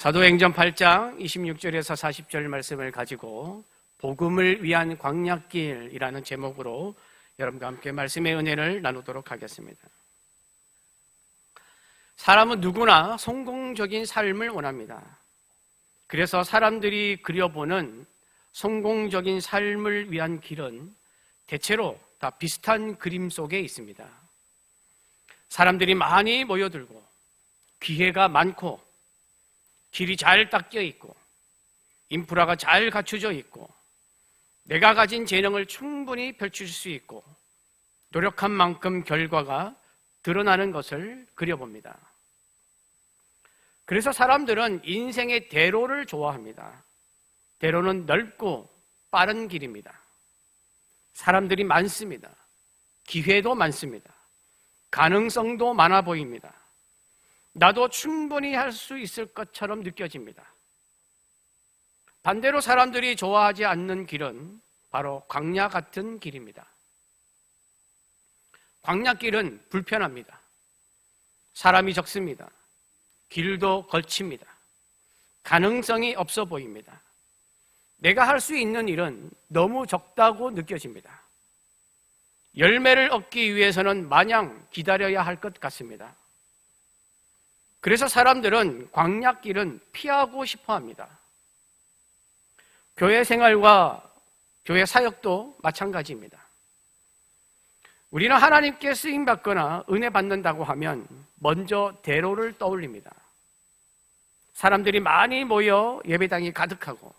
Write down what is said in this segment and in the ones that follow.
사도행전 8장 26절에서 40절 말씀을 가지고 복음을 위한 광야길이라는 제목으로 여러분과 함께 말씀의 은혜를 나누도록 하겠습니다. 사람은 누구나 성공적인 삶을 원합니다. 그래서 사람들이 그려보는 성공적인 삶을 위한 길은 대체로 다 비슷한 그림 속에 있습니다. 사람들이 많이 모여들고 기회가 많고 길이 잘 닦여 있고 인프라가 잘 갖춰져 있고 내가 가진 재능을 충분히 펼칠 수 있고 노력한 만큼 결과가 드러나는 것을 그려봅니다. 그래서 사람들은 인생의 대로를 좋아합니다. 대로는 넓고 빠른 길입니다. 사람들이 많습니다. 기회도 많습니다. 가능성도 많아 보입니다. 나도 충분히 할 수 있을 것처럼 느껴집니다. 반대로 사람들이 좋아하지 않는 길은 바로 광야 같은 길입니다. 광야길은 불편합니다. 사람이 적습니다. 길도 거칩니다. 가능성이 없어 보입니다. 내가 할 수 있는 일은 너무 적다고 느껴집니다. 열매를 얻기 위해서는 마냥 기다려야 할 것 같습니다. 그래서 사람들은 광야길은 피하고 싶어 합니다. 교회 생활과 교회 사역도 마찬가지입니다. 우리는 하나님께 쓰임받거나 은혜 받는다고 하면 먼저 대로를 떠올립니다. 사람들이 많이 모여 예배당이 가득하고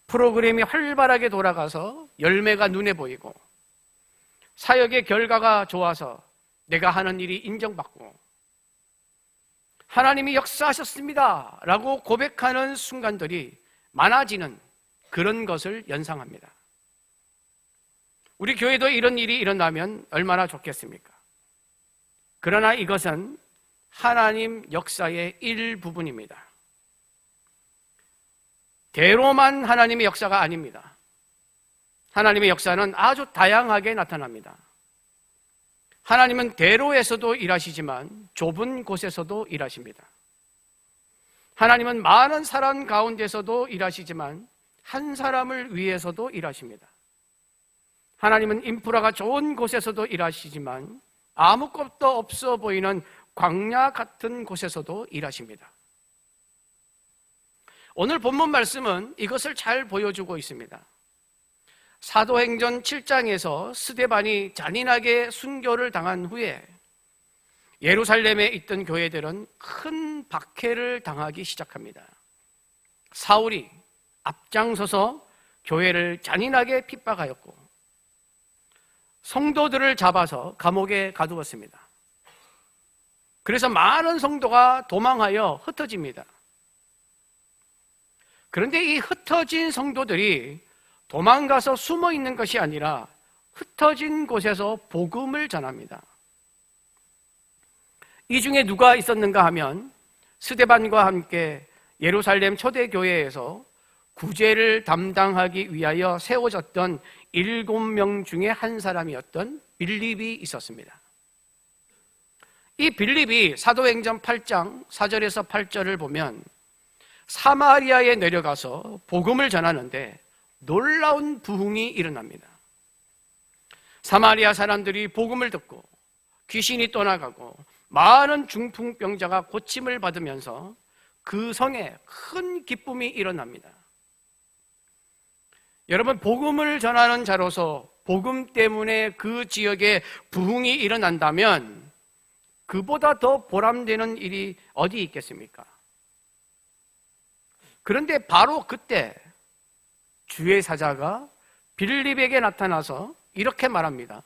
프로그램이 활발하게 돌아가서 열매가 눈에 보이고 사역의 결과가 좋아서 내가 하는 일이 인정받고 하나님이 역사하셨습니다 라고 고백하는 순간들이 많아지는 그런 것을 연상합니다. 우리 교회도 이런 일이 일어나면 얼마나 좋겠습니까? 그러나 이것은 하나님 역사의 일부분입니다. 대로만 하나님의 역사가 아닙니다. 하나님의 역사는 아주 다양하게 나타납니다. 하나님은 대로에서도 일하시지만 좁은 곳에서도 일하십니다. 하나님은 많은 사람 가운데서도 일하시지만 한 사람을 위해서도 일하십니다. 하나님은 인프라가 좋은 곳에서도 일하시지만 아무것도 없어 보이는 광야 같은 곳에서도 일하십니다. 오늘 본문 말씀은 이것을 잘 보여주고 있습니다. 사도행전 7장에서 스데반이 잔인하게 순교를 당한 후에 예루살렘에 있던 교회들은 큰 박해를 당하기 시작합니다. 사울이 앞장서서 교회를 잔인하게 핍박하였고 성도들을 잡아서 감옥에 가두었습니다. 그래서 많은 성도가 도망하여 흩어집니다. 그런데 이 흩어진 성도들이 도망가서 숨어 있는 것이 아니라 흩어진 곳에서 복음을 전합니다. 이 중에 누가 있었는가 하면 스데반과 함께 예루살렘 초대교회에서 구제를 담당하기 위하여 세워졌던 7명 중에 한 사람이었던 빌립이 있었습니다. 이 빌립이 사도행전 8장 4절에서 8절을 보면 사마리아에 내려가서 복음을 전하는데 놀라운 부흥이 일어납니다. 사마리아 사람들이 복음을 듣고 귀신이 떠나가고 많은 중풍병자가 고침을 받으면서 그 성에 큰 기쁨이 일어납니다. 여러분, 복음을 전하는 자로서 복음 때문에 그 지역에 부흥이 일어난다면 그보다 더 보람되는 일이 어디 있겠습니까? 그런데 바로 그때 주의 사자가 빌립에게 나타나서 이렇게 말합니다.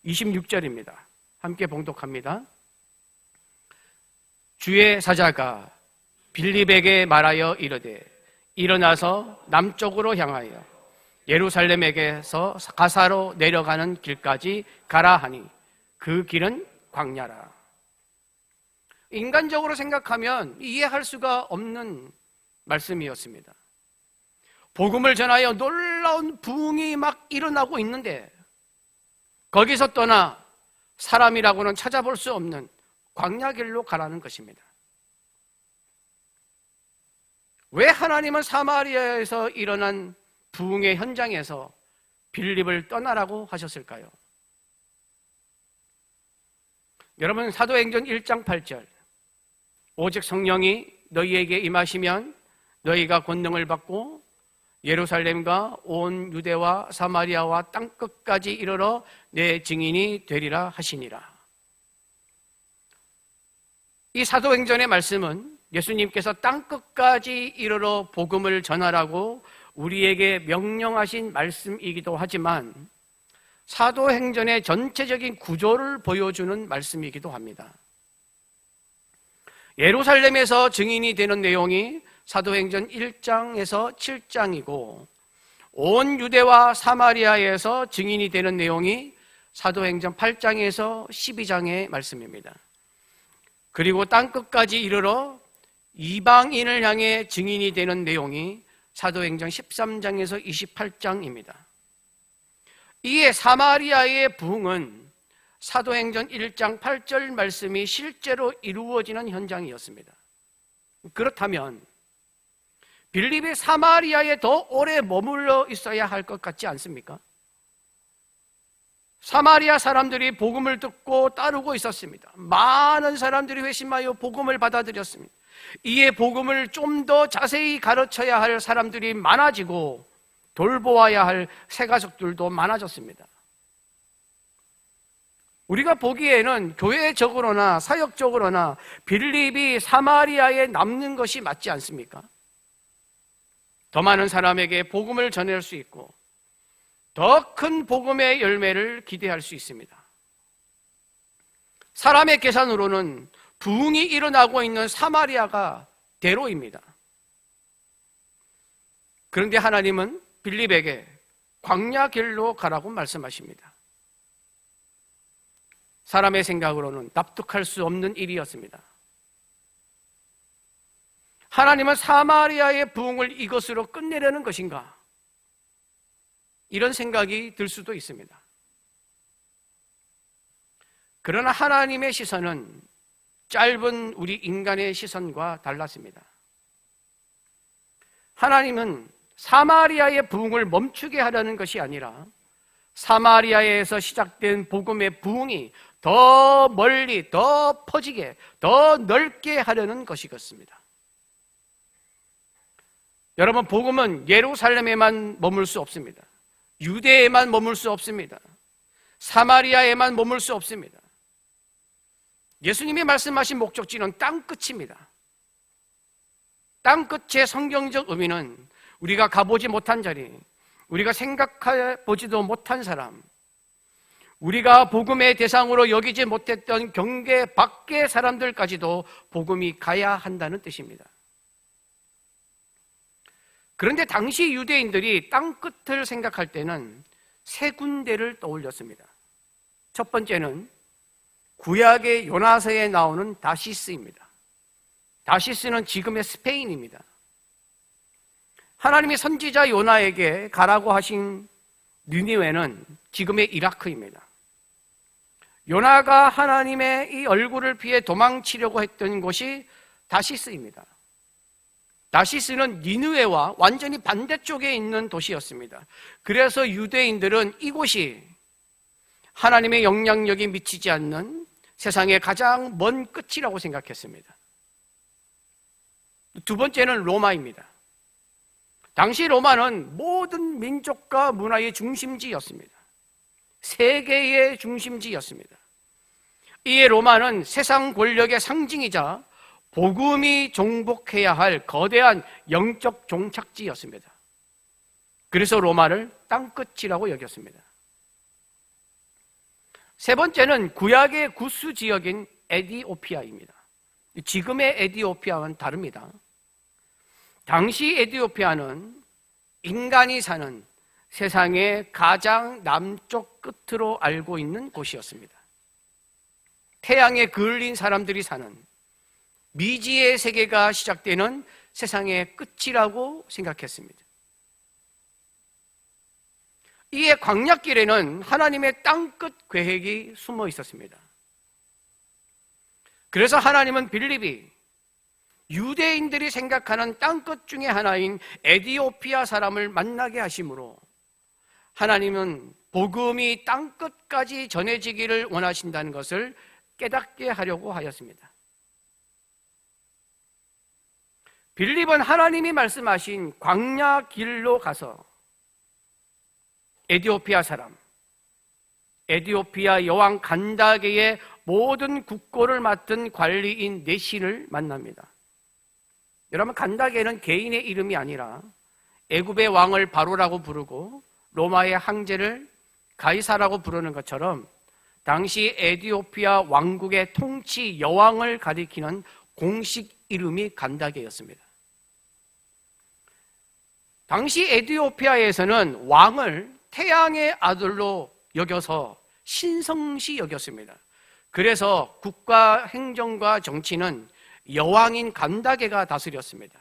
26절입니다. 함께 봉독합니다. 주의 사자가 빌립에게 말하여 이르되 일어나서 남쪽으로 향하여 예루살렘에게서 가사로 내려가는 길까지 가라 하니 그 길은 광야라. 인간적으로 생각하면 이해할 수가 없는 말씀이었습니다. 복음을 전하여 놀라운 부흥이 막 일어나고 있는데 거기서 떠나 사람이라고는 찾아볼 수 없는 광야길로 가라는 것입니다. 왜 하나님은 사마리아에서 일어난 부흥의 현장에서 빌립을 떠나라고 하셨을까요? 여러분, 사도행전 1장 8절, 오직 성령이 너희에게 임하시면 너희가 권능을 받고 예루살렘과 온 유대와 사마리아와 땅끝까지 이르러 내 증인이 되리라 하시니라. 이 사도행전의 말씀은 예수님께서 땅끝까지 이르러 복음을 전하라고 우리에게 명령하신 말씀이기도 하지만 사도행전의 전체적인 구조를 보여주는 말씀이기도 합니다. 예루살렘에서 증인이 되는 내용이 사도행전 1장에서 7장이고 온 유대와 사마리아에서 증인이 되는 내용이 사도행전 8장에서 12장의 말씀입니다. 그리고 땅끝까지 이르러 이방인을 향해 증인이 되는 내용이 사도행전 13장에서 28장입니다. 이에 사마리아의 부흥은 사도행전 1장 8절 말씀이 실제로 이루어지는 현장이었습니다. 그렇다면 빌립이 사마리아에 더 오래 머물러 있어야 할 것 같지 않습니까? 사마리아 사람들이 복음을 듣고 따르고 있었습니다. 많은 사람들이 회심하여 복음을 받아들였습니다. 이에 복음을 좀 더 자세히 가르쳐야 할 사람들이 많아지고 돌보아야 할 새가족들도 많아졌습니다. 우리가 보기에는 교회적으로나 사역적으로나 빌립이 사마리아에 남는 것이 맞지 않습니까? 더 많은 사람에게 복음을 전할 수 있고 더 큰 복음의 열매를 기대할 수 있습니다. 사람의 계산으로는 부흥이 일어나고 있는 사마리아가 대로입니다. 그런데 하나님은 빌립에게 광야 길로 가라고 말씀하십니다. 사람의 생각으로는 납득할 수 없는 일이었습니다. 하나님은 사마리아의 부흥을 이것으로 끝내려는 것인가? 이런 생각이 들 수도 있습니다. 그러나 하나님의 시선은 짧은 우리 인간의 시선과 달랐습니다. 하나님은 사마리아의 부흥을 멈추게 하려는 것이 아니라 사마리아에서 시작된 복음의 부흥이 더 멀리, 더 퍼지게, 더 넓게 하려는 것이었습니다. 여러분, 복음은 예루살렘에만 머물 수 없습니다. 유대에만 머물 수 없습니다. 사마리아에만 머물 수 없습니다. 예수님이 말씀하신 목적지는 땅끝입니다. 땅끝의 성경적 의미는 우리가 가보지 못한 자리, 우리가 생각해보지도 못한 사람, 우리가 복음의 대상으로 여기지 못했던 경계 밖의 사람들까지도 복음이 가야 한다는 뜻입니다. 그런데 당시 유대인들이 땅끝을 생각할 때는 세 군데를 떠올렸습니다. 첫 번째는 구약의 요나서에 나오는 다시스입니다. 다시스는 지금의 스페인입니다. 하나님이 선지자 요나에게 가라고 하신 니느웨는 지금의 이라크입니다. 요나가 하나님의 이 얼굴을 피해 도망치려고 했던 곳이 다시스입니다. 다시스는 니느웨와 완전히 반대쪽에 있는 도시였습니다. 그래서 유대인들은 이곳이 하나님의 영향력이 미치지 않는 세상의 가장 먼 끝이라고 생각했습니다. 두 번째는 로마입니다. 당시 로마는 모든 민족과 문화의 중심지였습니다. 세계의 중심지였습니다. 이에 로마는 세상 권력의 상징이자 복음이 정복해야 할 거대한 영적 종착지였습니다. 그래서 로마를 땅끝이라고 여겼습니다. 세 번째는 구약의 구스 지역인 에디오피아입니다. 지금의 에디오피아와는 다릅니다. 당시 에디오피아는 인간이 사는 세상의 가장 남쪽 끝으로 알고 있는 곳이었습니다. 태양에 그을린 사람들이 사는 미지의 세계가 시작되는 세상의 끝이라고 생각했습니다. 이에 광야길에는 하나님의 땅끝 계획이 숨어 있었습니다. 그래서 하나님은 빌립이 유대인들이 생각하는 땅끝 중에 하나인 에디오피아 사람을 만나게 하심으로 하나님은 복음이 땅끝까지 전해지기를 원하신다는 것을 깨닫게 하려고 하였습니다. 빌립은 하나님이 말씀하신 광야 길로 가서 에디오피아 사람, 에디오피아 여왕 간다게의 모든 국고를 맡은 관리인 네시를 만납니다. 여러분, 간다게는 개인의 이름이 아니라 애굽의 왕을 바로라고 부르고 로마의 황제를 가이사라고 부르는 것처럼 당시 에디오피아 왕국의 통치 여왕을 가리키는 공식 이름이 간다게였습니다. 당시 에디오피아에서는 왕을 태양의 아들로 여겨서 신성시 여겼습니다. 그래서 국가 행정과 정치는 여왕인 간다게가 다스렸습니다.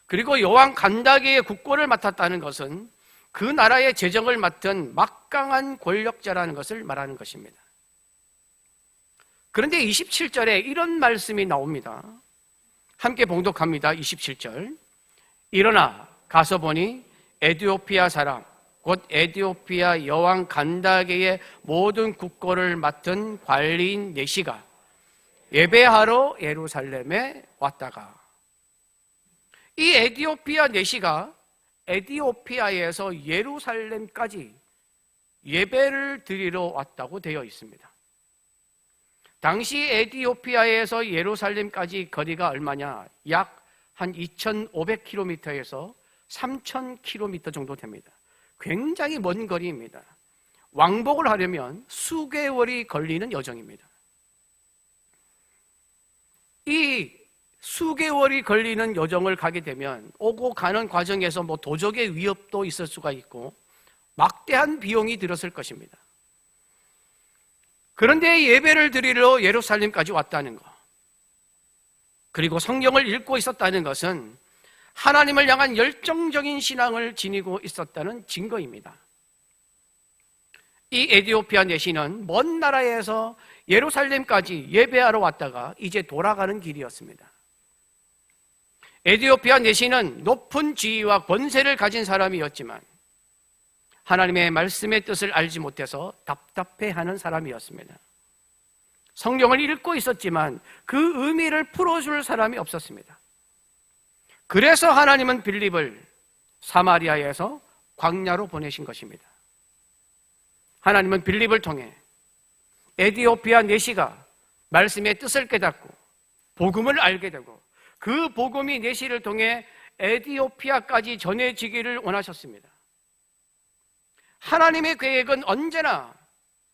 그리고 여왕 간다게의 국고를 맡았다는 것은 그 나라의 재정을 맡은 막강한 권력자라는 것을 말하는 것입니다. 그런데 27절에 이런 말씀이 나옵니다. 함께 봉독합니다. 27절. 일어나 가서 보니 에디오피아 사람 곧 에디오피아 여왕 간다게의 모든 국고를 맡은 관리인 네시가 예배하러 예루살렘에 왔다가, 이 에디오피아 네시가 에디오피아에서 예루살렘까지 예배를 드리러 왔다고 되어 있습니다. 당시 에디오피아에서 예루살렘까지 거리가 얼마냐? 약 한 2,500km에서 3,000km 정도 됩니다. 굉장히 먼 거리입니다. 왕복을 하려면 수개월이 걸리는 여정입니다. 이 수개월이 걸리는 여정을 가게 되면 오고 가는 과정에서 도적의 위협도 있을 수가 있고 막대한 비용이 들었을 것입니다. 그런데 예배를 드리러 예루살렘까지 왔다는 것, 그리고 성경을 읽고 있었다는 것은 하나님을 향한 열정적인 신앙을 지니고 있었다는 증거입니다. 이 에디오피아 네시는 먼 나라에서 예루살렘까지 예배하러 왔다가 이제 돌아가는 길이었습니다. 에디오피아 네시는 높은 지위와 권세를 가진 사람이었지만 하나님의 말씀의 뜻을 알지 못해서 답답해하는 사람이었습니다. 성경을 읽고 있었지만 그 의미를 풀어줄 사람이 없었습니다. 그래서 하나님은 빌립을 사마리아에서 광야로 보내신 것입니다. 하나님은 빌립을 통해 에디오피아 네시가 말씀의 뜻을 깨닫고 복음을 알게 되고 그 복음이 네시를 통해 에디오피아까지 전해지기를 원하셨습니다. 하나님의 계획은 언제나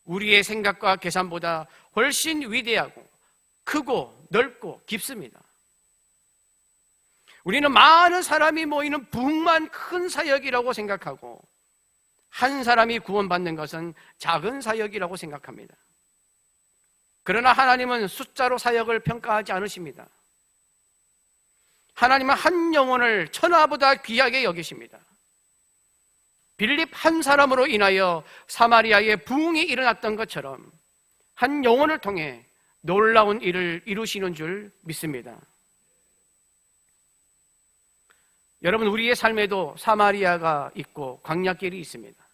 우리의 생각과 계산보다 훨씬 위대하고 크고 넓고 깊습니다. 우리는 많은 사람이 모이는 부흥만 큰 사역이라고 생각하고 한 사람이 구원받는 것은 작은 사역이라고 생각합니다. 그러나 하나님은 숫자로 사역을 평가하지 않으십니다. 하나님은 한 영혼을 천하보다 귀하게 여기십니다. 빌립 한 사람으로 인하여 사마리아에 부흥이 일어났던 것처럼 한 영혼을 통해 놀라운 일을 이루시는 줄 믿습니다. 여러분, 우리의 삶에도 사마리아가 있고 광야길이 있습니다.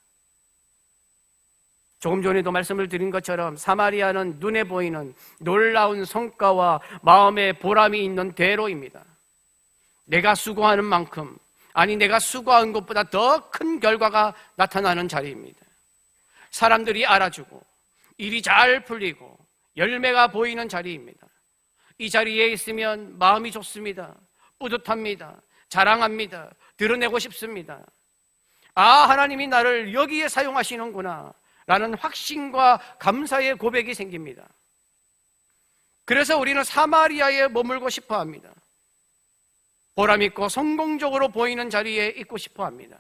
조금 전에도 말씀을 드린 것처럼 사마리아는 눈에 보이는 놀라운 성과와 마음의 보람이 있는 대로입니다. 내가 수고하는 만큼, 아니 내가 수고한 것보다 더 큰 결과가 나타나는 자리입니다. 사람들이 알아주고 일이 잘 풀리고 열매가 보이는 자리입니다. 이 자리에 있으면 마음이 좋습니다. 뿌듯합니다. 자랑합니다. 드러내고 싶습니다. 아, 하나님이 나를 여기에 사용하시는구나 라는 확신과 감사의 고백이 생깁니다. 그래서 우리는 사마리아에 머물고 싶어 합니다. 보람있고 성공적으로 보이는 자리에 있고 싶어 합니다.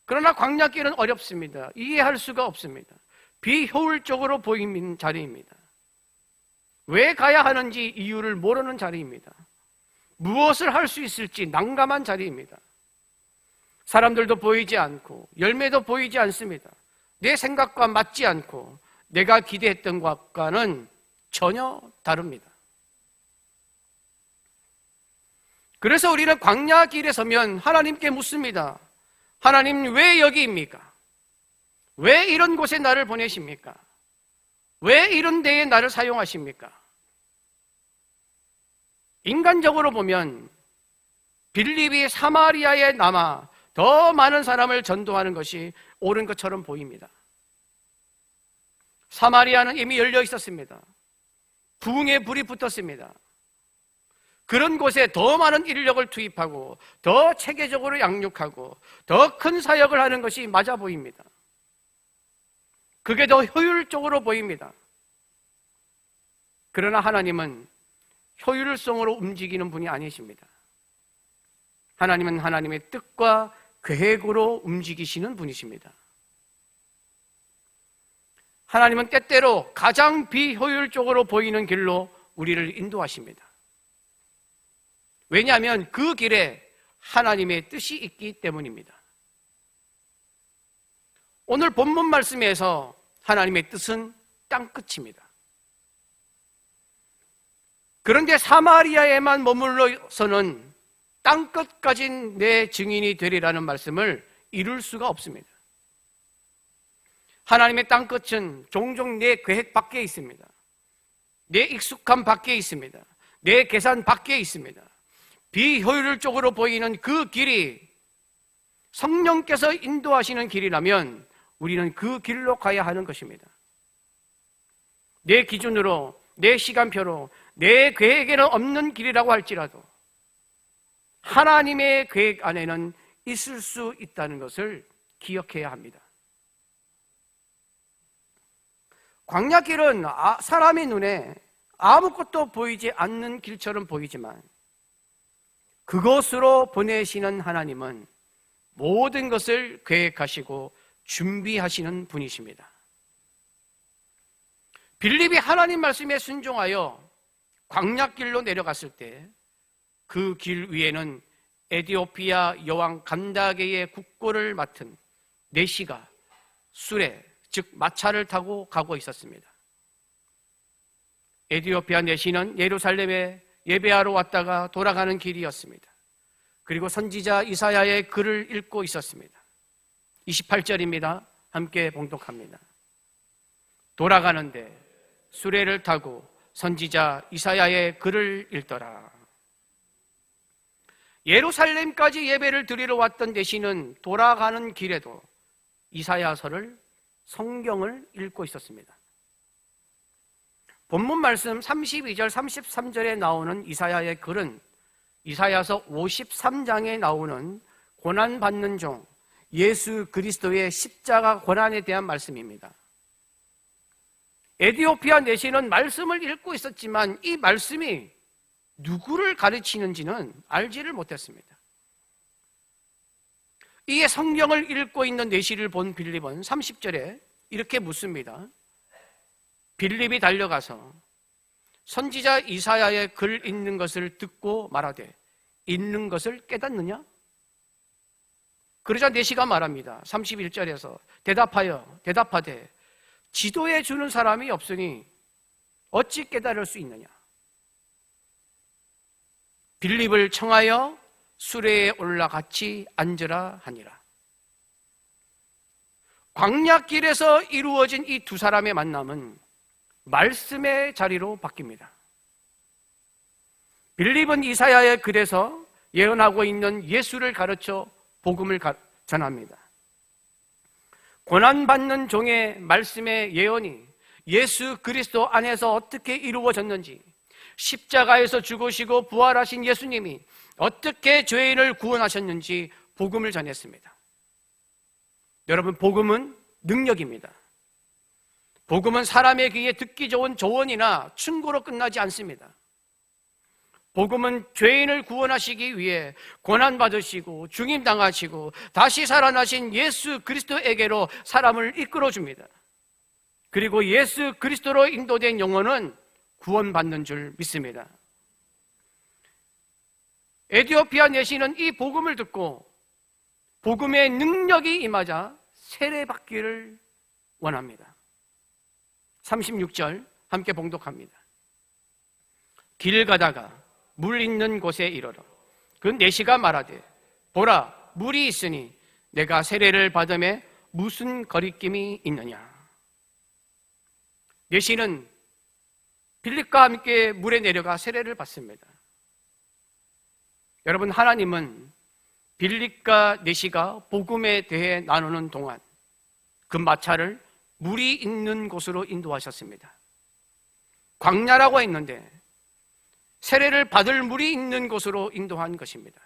그러나 광야길은 어렵습니다. 이해할 수가 없습니다. 비효율적으로 보이는 자리입니다. 왜 가야 하는지 이유를 모르는 자리입니다. 무엇을 할 수 있을지 난감한 자리입니다. 사람들도 보이지 않고 열매도 보이지 않습니다. 내 생각과 맞지 않고 내가 기대했던 것과는 전혀 다릅니다. 그래서 우리는 광야 길에 서면 하나님께 묻습니다. 하나님, 왜 여기입니까? 왜 이런 곳에 나를 보내십니까? 왜 이런 데에 나를 사용하십니까? 인간적으로 보면 빌립이 사마리아에 남아 더 많은 사람을 전도하는 것이 옳은 것처럼 보입니다. 사마리아는 이미 열려 있었습니다. 부흥의 불이 붙었습니다. 그런 곳에 더 많은 인력을 투입하고 더 체계적으로 양육하고 더 큰 사역을 하는 것이 맞아 보입니다. 그게 더 효율적으로 보입니다. 그러나 하나님은 효율성으로 움직이는 분이 아니십니다. 하나님은 하나님의 뜻과 계획으로 움직이시는 분이십니다. 하나님은 때때로 가장 비효율적으로 보이는 길로 우리를 인도하십니다. 왜냐하면 그 길에 하나님의 뜻이 있기 때문입니다. 오늘 본문 말씀에서 하나님의 뜻은 땅끝입니다. 그런데 사마리아에만 머물러서는 땅끝까진 내 증인이 되리라는 말씀을 이룰 수가 없습니다. 하나님의 땅끝은 종종 내 계획 밖에 있습니다. 내 익숙함 밖에 있습니다. 내 계산 밖에 있습니다. 비효율적으로 보이는 그 길이 성령께서 인도하시는 길이라면 우리는 그 길로 가야 하는 것입니다. 내 기준으로, 내 시간표로, 내 계획에는 없는 길이라고 할지라도 하나님의 계획 안에는 있을 수 있다는 것을 기억해야 합니다. 광야길은 사람의 눈에 아무것도 보이지 않는 길처럼 보이지만 그것으로 보내시는 하나님은 모든 것을 계획하시고 준비하시는 분이십니다. 빌립이 하나님 말씀에 순종하여 광야길로 내려갔을 때 그 길 위에는 에디오피아 여왕 간다게의 국고를 맡은 내시가 수레, 즉 마차를 타고 가고 있었습니다. 에디오피아 내시는 예루살렘에 예배하러 왔다가 돌아가는 길이었습니다. 그리고 선지자 이사야의 글을 읽고 있었습니다. 28절입니다. 함께 봉독합니다. 돌아가는데 수레를 타고 선지자 이사야의 글을 읽더라. 예루살렘까지 예배를 드리러 왔던 내시는 돌아가는 길에도 이사야서를, 성경을 읽고 있었습니다. 본문 말씀 32절, 33절에 나오는 이사야의 글은 이사야서 53장에 나오는 고난받는 종, 예수 그리스도의 십자가 고난에 대한 말씀입니다. 에디오피아 내시는 말씀을 읽고 있었지만 이 말씀이 누구를 가르치는지는 알지를 못했습니다. 이에 성경을 읽고 있는 내시를 본 빌립은 30절에 이렇게 묻습니다. 빌립이 달려가서 선지자 이사야의 글 읽는 것을 듣고 말하되 읽는 것을 깨닫느냐? 그러자 내시가 말합니다. 31절에서 대답하되 지도해 주는 사람이 없으니 어찌 깨달을 수 있느냐? 빌립을 청하여 수레에 올라 같이 앉으라 하니라. 광야길에서 이루어진 이 두 사람의 만남은 말씀의 자리로 바뀝니다. 빌립은 이사야의 글에서 예언하고 있는 예수를 가르쳐 복음을 전합니다. 고난받는 종의 말씀의 예언이 예수 그리스도 안에서 어떻게 이루어졌는지, 십자가에서 죽으시고 부활하신 예수님이 어떻게 죄인을 구원하셨는지 복음을 전했습니다. 여러분, 복음은 능력입니다. 복음은 사람의 귀에 듣기 좋은 조언이나 충고로 끝나지 않습니다. 복음은 죄인을 구원하시기 위해 고난받으시고 중임당하시고 다시 살아나신 예수 그리스도에게로 사람을 이끌어줍니다. 그리고 예수 그리스도로 인도된 영혼은 구원받는 줄 믿습니다. 에디오피아 내시는 이 복음을 듣고 복음의 능력이 임하자 세례받기를 원합니다. 36절 함께 봉독합니다. 길 가다가 물 있는 곳에 이르러 그 내시가 말하되 보라 물이 있으니 내가 세례를 받음에 무슨 거리낌이 있느냐. 내시는 빌립과 함께 물에 내려가 세례를 받습니다. 여러분, 하나님은 빌립과 내시가 복음에 대해 나누는 동안 그 마차를 물이 있는 곳으로 인도하셨습니다. 광야라고 했는데 세례를 받을 물이 있는 곳으로 인도한 것입니다.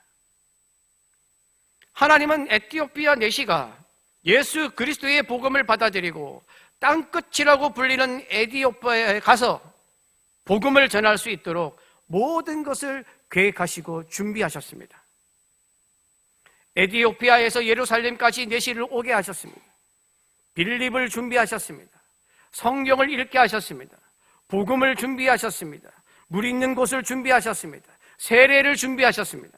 하나님은 에티오피아 내시가 예수 그리스도의 복음을 받아들이고 땅끝이라고 불리는 에티오피아에 가서 복음을 전할 수 있도록 모든 것을 계획하시고 준비하셨습니다. 에티오피아에서 예루살렘까지 내시를 오게 하셨습니다. 빌립을 준비하셨습니다. 성경을 읽게 하셨습니다. 복음을 준비하셨습니다. 물 있는 곳을 준비하셨습니다. 세례를 준비하셨습니다.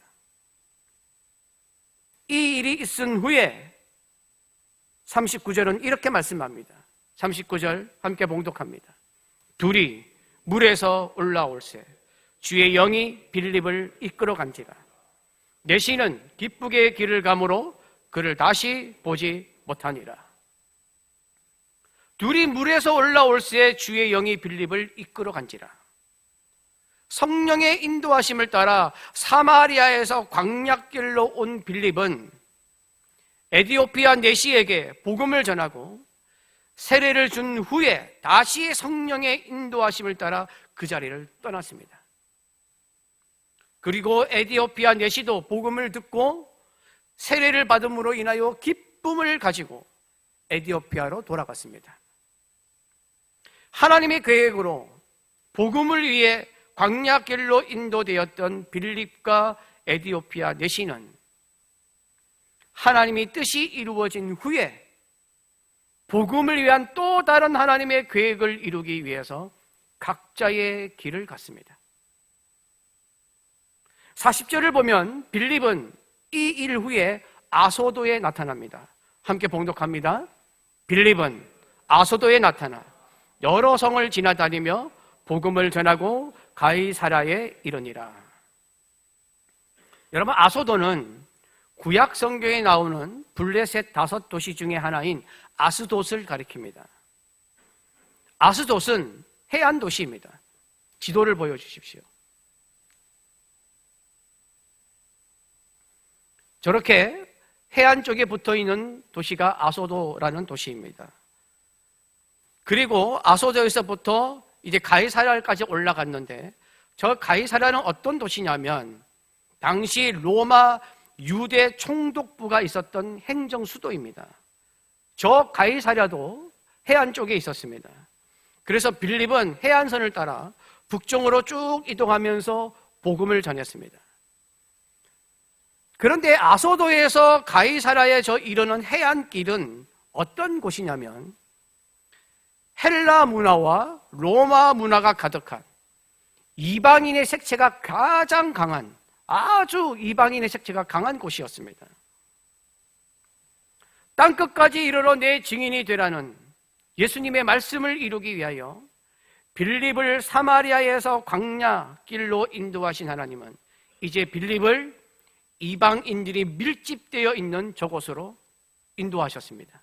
이 일이 있은 후에 39절은 이렇게 말씀합니다. 39절 함께 봉독합니다. 둘이 물에서 올라올세 주의 영이 빌립을 이끌어간지라. 내시는 기쁘게 길을 가므로 그를 다시 보지 못하니라. 둘이 물에서 올라올세 주의 영이 빌립을 이끌어간지라. 성령의 인도하심을 따라 사마리아에서 광야길로 온 빌립은 에티오피아 내시에게 복음을 전하고 세례를 준 후에 다시 성령의 인도하심을 따라 그 자리를 떠났습니다. 그리고 에티오피아 내시도 복음을 듣고 세례를 받음으로 인하여 기쁨을 가지고 에티오피아로 돌아갔습니다. 하나님의 계획으로 복음을 위해 광야길로 인도되었던 빌립과 에티오피아 내시는 하나님의 뜻이 이루어진 후에 복음을 위한 또 다른 하나님의 계획을 이루기 위해서 각자의 길을 갔습니다. 40절을 보면 빌립은 이 일 후에 아소도에 나타납니다. 함께 봉독합니다. 빌립은 아소도에 나타나 여러 성을 지나다니며 복음을 전하고 가이사랴에 이르니라. 여러분, 아소도는 구약 성경에 나오는 블레셋 5도시 중에 하나인 아스돗을 가리킵니다. 아스돗은 해안 도시입니다. 지도를 보여주십시오. 저렇게 해안 쪽에 붙어있는 도시가 아소도라는 도시입니다. 그리고 아소도에서부터 이제 가이사랴까지 올라갔는데 저 가이사랴는 어떤 도시냐면 당시 로마 유대 총독부가 있었던 행정 수도입니다. 저 가이사랴도 해안 쪽에 있었습니다. 그래서 빌립은 해안선을 따라 북쪽으로 쭉 이동하면서 복음을 전했습니다. 그런데 아소도에서 가이사랴에 저 이르는 해안길은 어떤 곳이냐면 헬라 문화와 로마 문화가 가득한 이방인의 색채가 가장 강한, 아주 이방인의 색채가 강한 곳이었습니다. 땅끝까지 이르러 내 증인이 되라는 예수님의 말씀을 이루기 위하여 빌립을 사마리아에서 광야길로 인도하신 하나님은 이제 빌립을 이방인들이 밀집되어 있는 저곳으로 인도하셨습니다.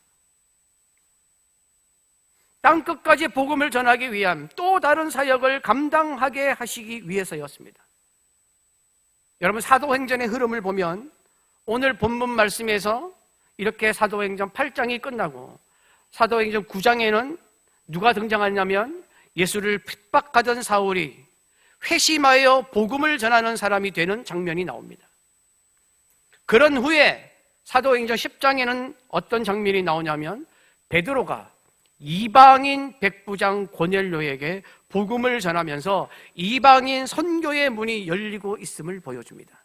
땅끝까지 복음을 전하기 위한 또 다른 사역을 감당하게 하시기 위해서였습니다. 여러분, 사도행전의 흐름을 보면 오늘 본문 말씀에서 이렇게 사도행전 8장이 끝나고 사도행전 9장에는 누가 등장하냐면 예수를 핍박하던 사울이 회심하여 복음을 전하는 사람이 되는 장면이 나옵니다. 그런 후에 사도행전 10장에는 어떤 장면이 나오냐면 베드로가 이방인 백부장 고넬료에게 복음을 전하면서 이방인 선교의 문이 열리고 있음을 보여줍니다.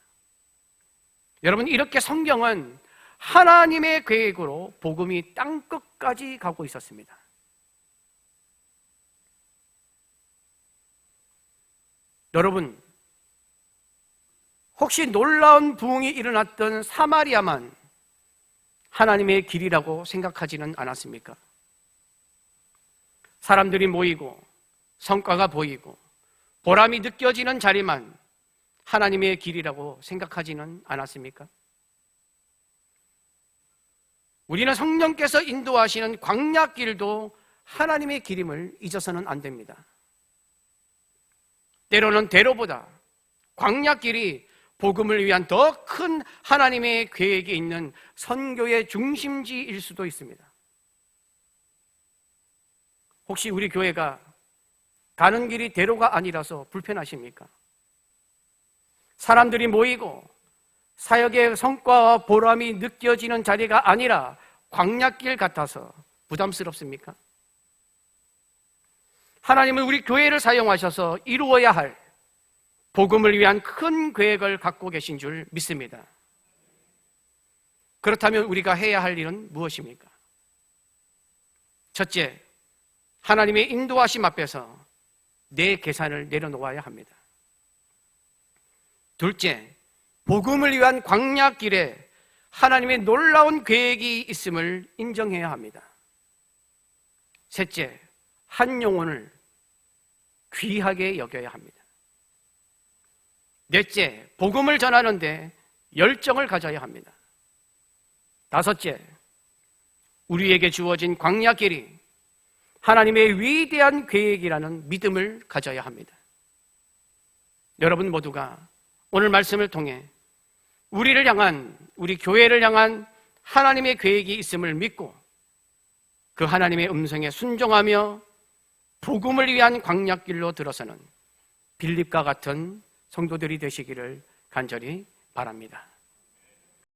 여러분, 이렇게 성경은 하나님의 계획으로 복음이 땅끝까지 가고 있었습니다. 여러분, 혹시 놀라운 부흥이 일어났던 사마리아만 하나님의 길이라고 생각하지는 않았습니까? 사람들이 모이고 성과가 보이고 보람이 느껴지는 자리만 하나님의 길이라고 생각하지는 않았습니까? 우리는 성령께서 인도하시는 광야길도 하나님의 길임을 잊어서는 안 됩니다. 때로는 대로보다 광야길이 복음을 위한 더 큰 하나님의 계획이 있는 선교의 중심지일 수도 있습니다. 혹시 우리 교회가 가는 길이 대로가 아니라서 불편하십니까? 사람들이 모이고 사역의 성과와 보람이 느껴지는 자리가 아니라 광야길 같아서 부담스럽습니까? 하나님은 우리 교회를 사용하셔서 이루어야 할 복음을 위한 큰 계획을 갖고 계신 줄 믿습니다. 그렇다면 우리가 해야 할 일은 무엇입니까? 첫째, 하나님의 인도하심 앞에서 내 계산을 내려놓아야 합니다. 둘째, 복음을 위한 광야길에 하나님의 놀라운 계획이 있음을 인정해야 합니다. 셋째, 한 영혼을 귀하게 여겨야 합니다. 넷째, 복음을 전하는데 열정을 가져야 합니다. 다섯째, 우리에게 주어진 광야길이 하나님의 위대한 계획이라는 믿음을 가져야 합니다. 여러분 모두가 오늘 말씀을 통해 우리를 향한, 우리 교회를 향한 하나님의 계획이 있음을 믿고 그 하나님의 음성에 순종하며 복음을 위한 광야길로 들어서는 빌립과 같은 성도들이 되시기를 간절히 바랍니다.